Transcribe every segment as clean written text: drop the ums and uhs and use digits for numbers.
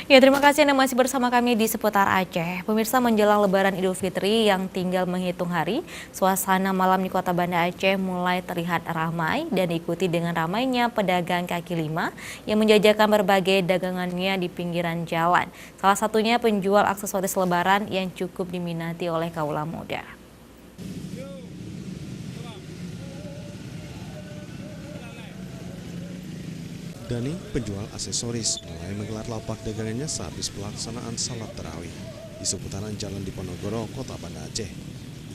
Ya, terima kasih Anda masih bersama kami di Seputar Aceh. Pemirsa, menjelang Lebaran Idul Fitri yang tinggal menghitung hari, suasana malam di Kota Banda Aceh mulai terlihat ramai dan diikuti dengan ramainya pedagang kaki lima yang menjajakan berbagai dagangannya di pinggiran jalan. Salah satunya penjual aksesoris Lebaran yang cukup diminati oleh kaula muda. Dani, penjual aksesoris, mulai menggelar lapak dagangannya sehabis pelaksanaan salat tarawih di seputaran Jalan Diponegoro, Kota Banda Aceh.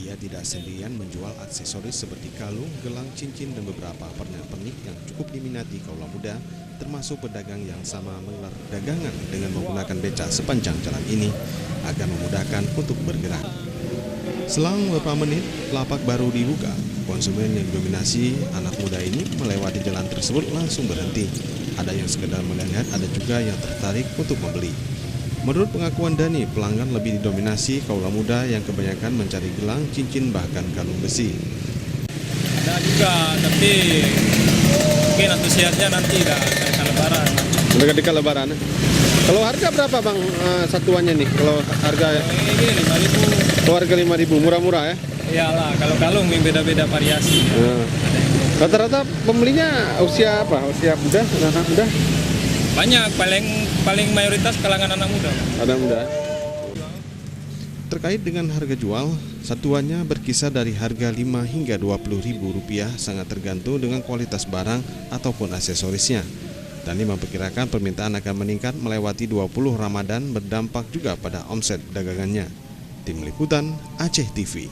Ia tidak sendirian menjual aksesoris seperti kalung, gelang, cincin, dan beberapa pernak-pernik yang cukup diminati kaula muda, termasuk pedagang yang sama menggelar dagangan dengan menggunakan beca sepanjang jalan ini agar memudahkan untuk bergerak. Selang beberapa menit, lapak baru dibuka. Konsumen yang didominasi anak muda ini melewati jalan tersebut langsung berhenti. Ada yang sekedar melihat, ada juga yang tertarik untuk membeli. Menurut pengakuan Dani, pelanggan lebih didominasi kaula muda yang kebanyakan mencari gelang, cincin, bahkan kalung besi. Ada juga, tapi mungkin antusiasnya nanti dah Lebaran. Dekat-dekat Lebaran. Kalau harga berapa bang satuannya nih? Kalau harga Ini 5.000. kalau harga 5.000 murah-murah ya? Iyalah, kalau kalung beda-beda variasi. Nah. Rata-rata pembelinya usia apa? Usia muda, anak muda? Banyak, paling mayoritas kalangan anak muda. Anak muda. Terkait dengan harga jual, satuannya berkisar dari harga 5 hingga 20 ribu rupiah, sangat tergantung dengan kualitas barang ataupun aksesorisnya. Dani memperkirakan permintaan akan meningkat melewati 20 Ramadan, berdampak juga pada omset dagangannya. Tim Liputan Aceh TV.